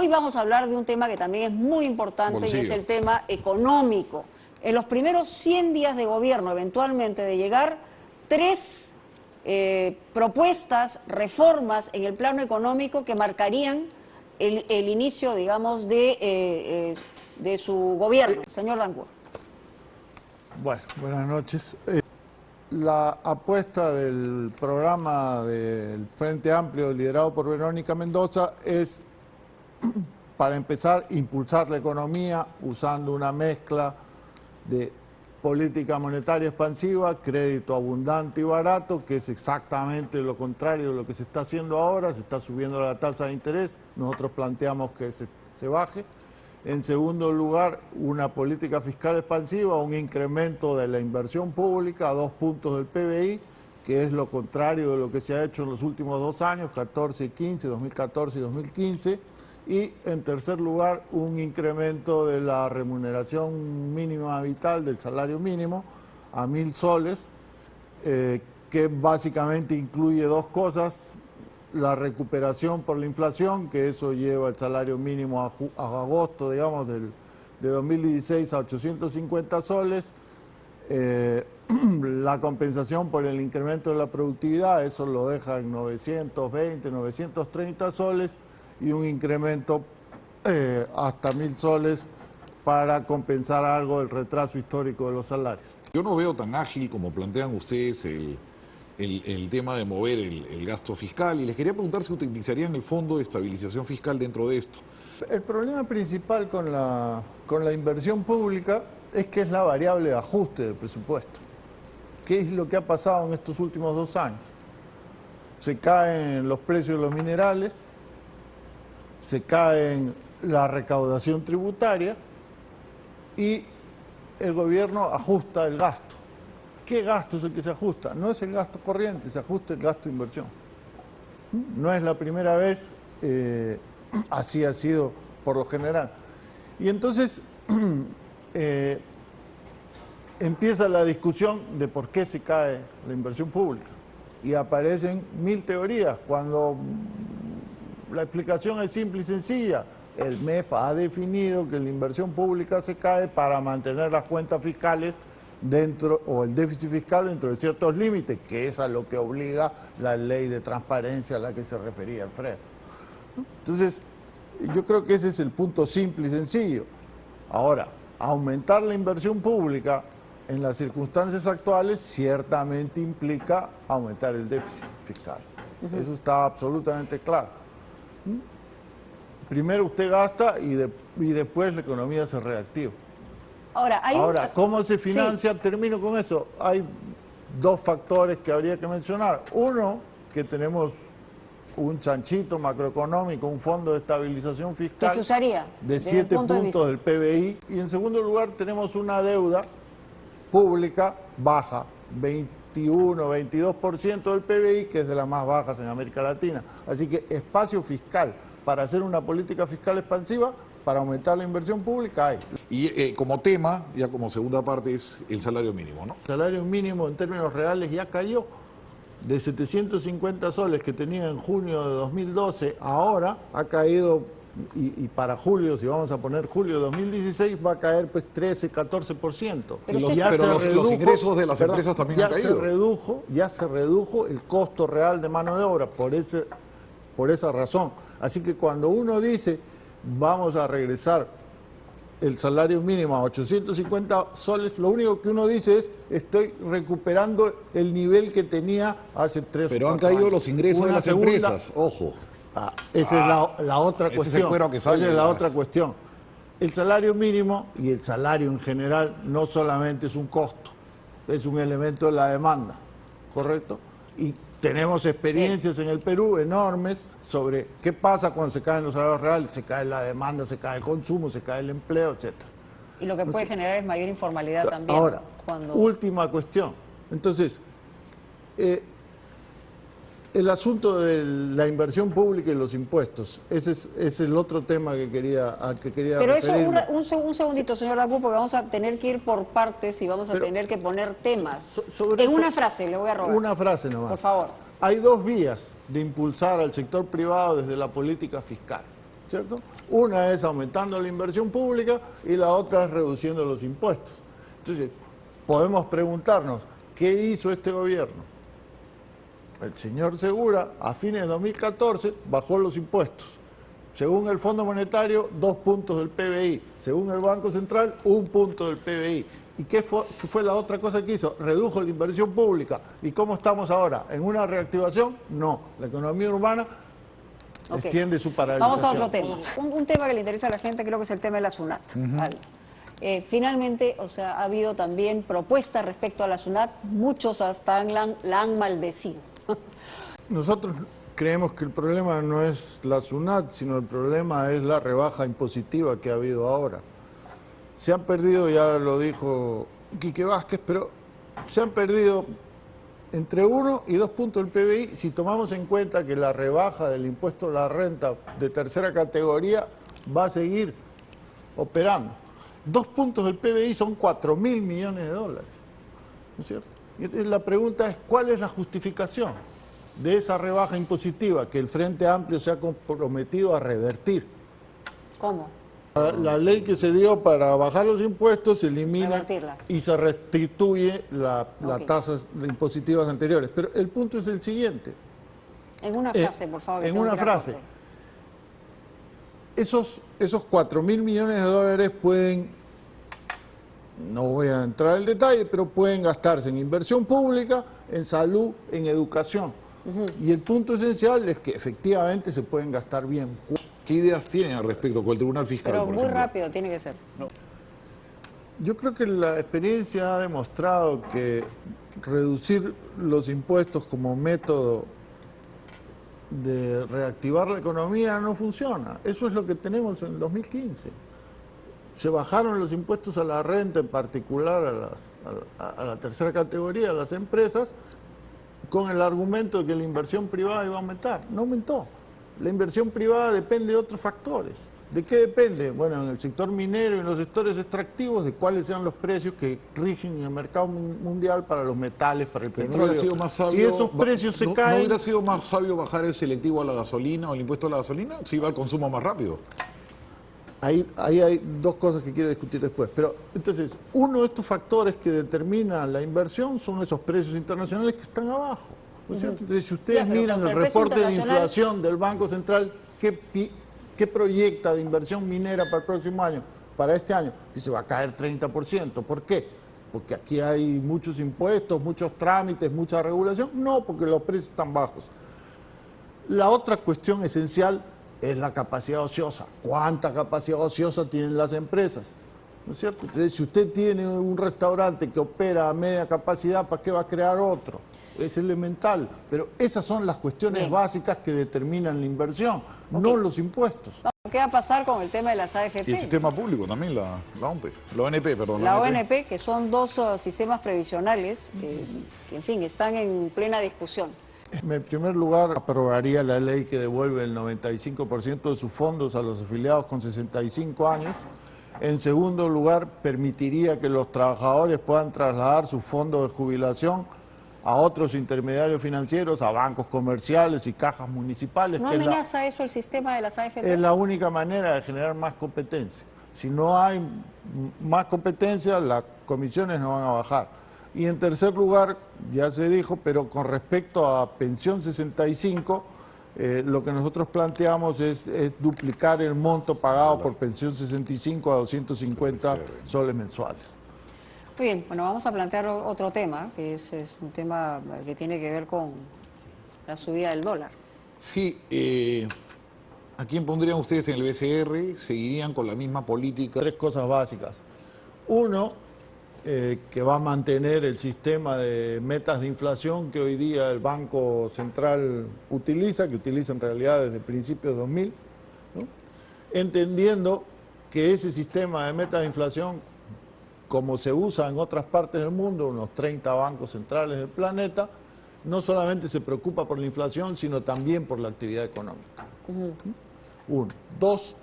hoy vamos a hablar de un tema que también es muy importante y es el tema económico. En los primeros 100 días de gobierno, eventualmente, de llegar 3 propuestas, reformas en el plano económico que marcarían el inicio, digamos, de su gobierno. Señor Dancourt. Bueno, buenas noches. La apuesta del programa del Frente Amplio liderado por Verónica Mendoza es, para empezar, impulsar la economía usando una mezcla de política monetaria expansiva, crédito abundante y barato, que es exactamente lo contrario de lo que se está haciendo ahora. Se está subiendo la tasa de interés, nosotros planteamos que se baje. En segundo lugar, una política fiscal expansiva, un incremento de la inversión pública a 2 puntos del PBI, que es lo contrario de lo que se ha hecho en los últimos 2 años, 14 y 15, 2014 y 2015. Y en tercer lugar, un incremento de la remuneración mínima vital del salario mínimo a 1.000 soles, que básicamente incluye 2 cosas: la recuperación por la inflación, que eso lleva el salario mínimo a agosto, digamos, de 2016 a 850 soles, la compensación por el incremento de la productividad, eso lo deja en 920, 930 soles, y un incremento hasta 1.000 soles para compensar algo del retraso histórico de los salarios. Yo no veo tan ágil como plantean ustedes el tema de mover el gasto fiscal, y les quería preguntar si utilizarían el Fondo de Estabilización Fiscal dentro de esto. El problema principal con la inversión pública es que es la variable de ajuste del presupuesto. ¿Qué es lo que ha pasado en estos últimos 2 años? Se caen los precios de los minerales, se cae la recaudación tributaria y el gobierno ajusta el gasto. ¿Qué gasto es el que se ajusta? No es el gasto corriente, se ajusta el gasto de inversión. No es la primera vez, así ha sido por lo general. Y entonces empieza la discusión de por qué se cae la inversión pública. Y aparecen 1000 teorías, cuando la explicación es simple y sencilla. El MEF ha definido que la inversión pública se cae para mantener las cuentas fiscales dentro, o el déficit fiscal dentro de ciertos límites, que es a lo que obliga la ley de transparencia a la que se refería Alfredo. Entonces, yo creo que ese es el punto simple y sencillo. Ahora, aumentar la inversión pública en las circunstancias actuales ciertamente implica aumentar el déficit fiscal. Eso está absolutamente claro. Primero usted gasta y después la economía se reactiva. Ahora, ¿cómo se financia? Sí. Termino con eso. Hay 2 factores que habría que mencionar. Uno, que tenemos un chanchito macroeconómico, un fondo de estabilización fiscal que se usaría de 7 puntos del PBI. Y en segundo lugar, tenemos una deuda pública baja, 21, 22% del PBI, que es de las más bajas en América Latina. Así que espacio fiscal para hacer una política fiscal expansiva, para aumentar la inversión pública hay. Y como tema, ya como segunda parte, es el salario mínimo, ¿no? El salario mínimo en términos reales ya cayó. De 750 soles que tenía en junio de 2012, ahora ha caído, y para julio, si vamos a poner julio de 2016, va a caer pues 13, 14%. Pero los ingresos de las empresas también han caído. Ya se redujo el costo real de mano de obra, por esa razón. Así que cuando uno dice vamos a regresar el salario mínimo a 850 soles, lo único que uno dice es estoy recuperando el nivel que tenía hace 3 o 4 años. Pero han caído los ingresos de las empresas, ojo. Esa es la otra cuestión. Esa es la otra cuestión. El salario mínimo y el salario en general no solamente es un costo, es un elemento de la demanda, ¿correcto? Y tenemos experiencias en el Perú enormes sobre qué pasa cuando se caen los salarios reales. Se cae la demanda, se cae el consumo, se cae el empleo, etcétera. Y lo que puede generar es mayor informalidad también. Ahora, última cuestión. Entonces, el asunto de la inversión pública y los impuestos, ese es el otro tema al que quería Pero referirme. eso, un segundito, señor Dancourt, porque vamos a tener que ir por partes y vamos a tener que poner temas. Una frase, le voy a robar. Una frase nomás. Por favor. Hay 2 vías de impulsar al sector privado desde la política fiscal. ¿cierto? Una es aumentando la inversión pública y la otra es reduciendo los impuestos. Entonces, podemos preguntarnos, ¿qué hizo este gobierno? El señor Segura, a fines de 2014, bajó los impuestos. Según el Fondo Monetario, 2 puntos del PBI. Según el Banco Central, 1 punto del PBI. ¿Y qué fue la otra cosa que hizo? Redujo la inversión pública. ¿Y cómo estamos ahora? ¿En una reactivación? No. La economía urbana extiende su paralización. Vamos a otro tema. Un tema que le interesa a la gente creo que es el tema de la SUNAT. Vale. Finalmente, o sea, ha habido también propuestas respecto a la SUNAT. Muchos hasta la han maldecido. Nosotros creemos que el problema no es la SUNAT, sino el problema es la rebaja impositiva que ha habido ahora. Se han perdido, ya lo dijo Quique Vázquez, pero se han perdido entre 1 y 2 puntos del PBI si tomamos en cuenta que la rebaja del impuesto a la renta de tercera categoría va a seguir operando. 2 puntos del PBI son 4.000 millones de dólares, ¿no es cierto? Y entonces la pregunta es, ¿cuál es la justificación de esa rebaja impositiva que el Frente Amplio se ha comprometido a revertir? ¿Cómo? La ley que se dio para bajar los impuestos se elimina Revertirla. y se restituye las tasas impositivas anteriores. Pero el punto es el siguiente. En una frase, por favor. En una frase. Esos 4.000 millones de dólares pueden, no voy a entrar en detalle, pero pueden gastarse en inversión pública, en salud, en educación. Y el punto esencial es que efectivamente se pueden gastar bien. ¿Qué ideas tienen al respecto con el Tribunal Fiscal? Pero por muy ejemplo? rápido tiene que ser. No. Yo creo que la experiencia ha demostrado que reducir los impuestos como método de reactivar la economía no funciona. Eso es lo que tenemos en el 2015. Se bajaron los impuestos a la renta, en particular a la tercera categoría, a las empresas, con el argumento de que la inversión privada iba a aumentar. No aumentó. La inversión privada depende de otros factores. ¿De qué depende? Bueno, en el sector minero y en los sectores extractivos, de cuáles sean los precios que rigen en el mercado mundial para los metales, para el Pero petróleo. no hubiera sido más sabio, si esos precios se caen... ¿No hubiera sido más sabio bajar el selectivo a la gasolina o el impuesto a la gasolina? Si iba al consumo más rápido. Ahí hay dos cosas que quiero discutir después. Pero entonces, uno de estos factores que determina la inversión son esos precios internacionales que están abajo. ¿No es cierto? Entonces, si ustedes miran el reporte de inflación del Banco Central, ¿qué proyecta de inversión minera para el próximo año? Para este año, dice va a caer 30%. ¿Por qué? Porque aquí hay muchos impuestos, muchos trámites, mucha regulación. No, porque los precios están bajos. La otra cuestión esencial es la capacidad ociosa. ¿Cuánta capacidad ociosa tienen las empresas? ¿No es cierto? Entonces, si usted tiene un restaurante que opera a media capacidad, ¿para qué va a crear otro? Es elemental, pero esas son las cuestiones básicas que determinan la inversión, no los impuestos. ¿Qué va a pasar con el tema de las AFP? Y el sistema público también, la ONP, la ONP, perdón. La ONP, que son dos sistemas previsionales que, en fin, están en plena discusión. En primer lugar, aprobaría la ley que devuelve el 95% de sus fondos a los afiliados con 65 años. En segundo lugar, permitiría que los trabajadores puedan trasladar sus fondos de jubilación a otros intermediarios financieros, a bancos comerciales y cajas municipales. ¿No amenaza eso el sistema de las AFP? Es la única manera de generar más competencia. Si no hay más competencia, las comisiones no van a bajar. Y en tercer lugar, ya se dijo, pero con respecto a pensión 65, lo que nosotros planteamos es duplicar el monto pagado por pensión 65 a 250 soles mensuales. Muy bien, bueno, vamos a plantear otro tema, que es un tema que tiene que ver con la subida del dólar. Sí, ¿a quién pondrían ustedes en el BCR? ¿Seguirían con la misma política? Tres cosas básicas. Uno, que va a mantener el sistema de metas de inflación que hoy día el Banco Central utiliza, que utiliza en realidad desde principios de 2000, ¿no? Entendiendo que ese sistema de metas de inflación, como se usa en otras partes del mundo, unos 30 bancos centrales del planeta, no solamente se preocupa por la inflación, sino también por la actividad económica. Uno. Dos,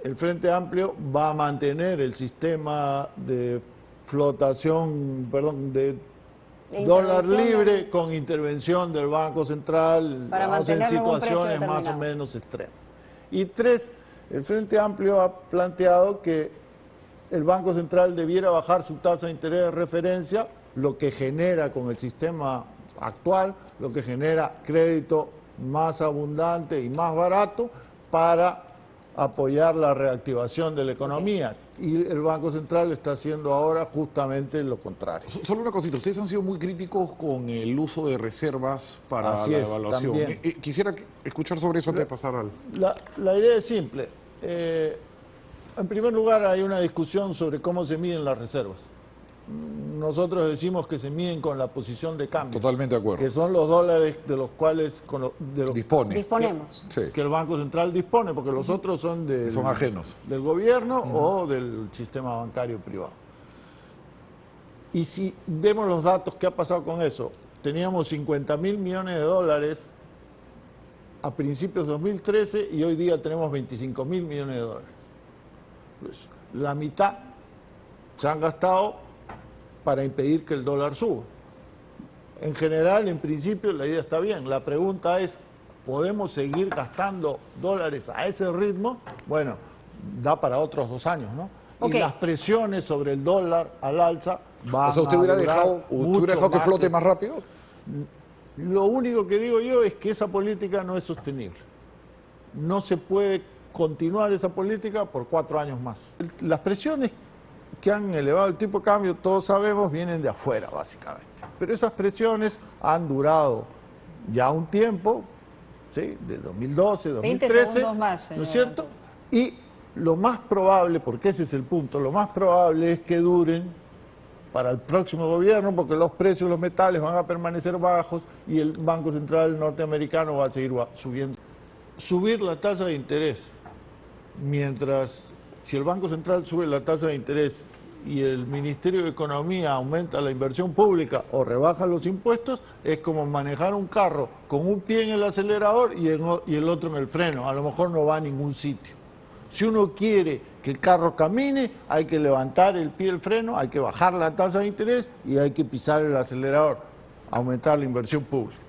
el Frente Amplio va a mantener el sistema de flotación, de dólar libre con intervención del Banco Central para en mantenerlo en un precio situaciones más o determinado. menos extremas. Y 3, el Frente Amplio ha planteado que el Banco Central debiera bajar su tasa de interés de referencia, lo que genera con el sistema actual, lo que genera crédito más abundante y más barato para apoyar la reactivación de la economía. Y el Banco Central está haciendo ahora justamente lo contrario. Solo una cosita, ustedes han sido muy críticos con el uso de reservas para Así la es, evaluación. también. Quisiera escuchar sobre eso antes de pasar al... La idea es simple. En primer lugar, hay una discusión sobre cómo se miden las reservas. Nosotros decimos que se miden con la posición de cambio. Totalmente de acuerdo. Que son los dólares de los cuales Disponemos. Sí. que el Banco Central dispone, porque los otros son Son ajenos. del gobierno o del sistema bancario privado. Y si vemos los datos, ¿qué ha pasado con eso? Teníamos 50.000 millones de dólares a principios de 2013 y hoy día tenemos 25.000 millones de dólares. Pues, la mitad se han gastado para impedir que el dólar suba. En general, en principio, la idea está bien. La pregunta es, ¿podemos seguir gastando dólares a ese ritmo? Bueno, da para otros 2 años, ¿no? Ok. Y las presiones sobre el dólar al alza van O sea, ¿usted hubiera a durar dejado que mucho flote más más rápido? Lo único que digo yo es que esa política no es sostenible. No se puede continuar esa política por 4 años más. Las presiones que han elevado el tipo de cambio, todos sabemos, vienen de afuera, básicamente. Pero esas presiones han durado ya un tiempo, ¿sí? De 2012, 20 2013, segundos más, ¿no es señor cierto? Y lo más probable, porque ese es el punto, lo más probable es que duren para el próximo gobierno, porque los precios de los metales van a permanecer bajos y el Banco Central norteamericano va a seguir subiendo. Subir la tasa de interés, mientras si el Banco Central sube la tasa de interés y el Ministerio de Economía aumenta la inversión pública o rebaja los impuestos, es como manejar un carro con un pie en el acelerador y el otro en el freno. A lo mejor no va a ningún sitio. Si uno quiere que el carro camine, hay que levantar el pie del freno, hay que bajar la tasa de interés y hay que pisar el acelerador, aumentar la inversión pública.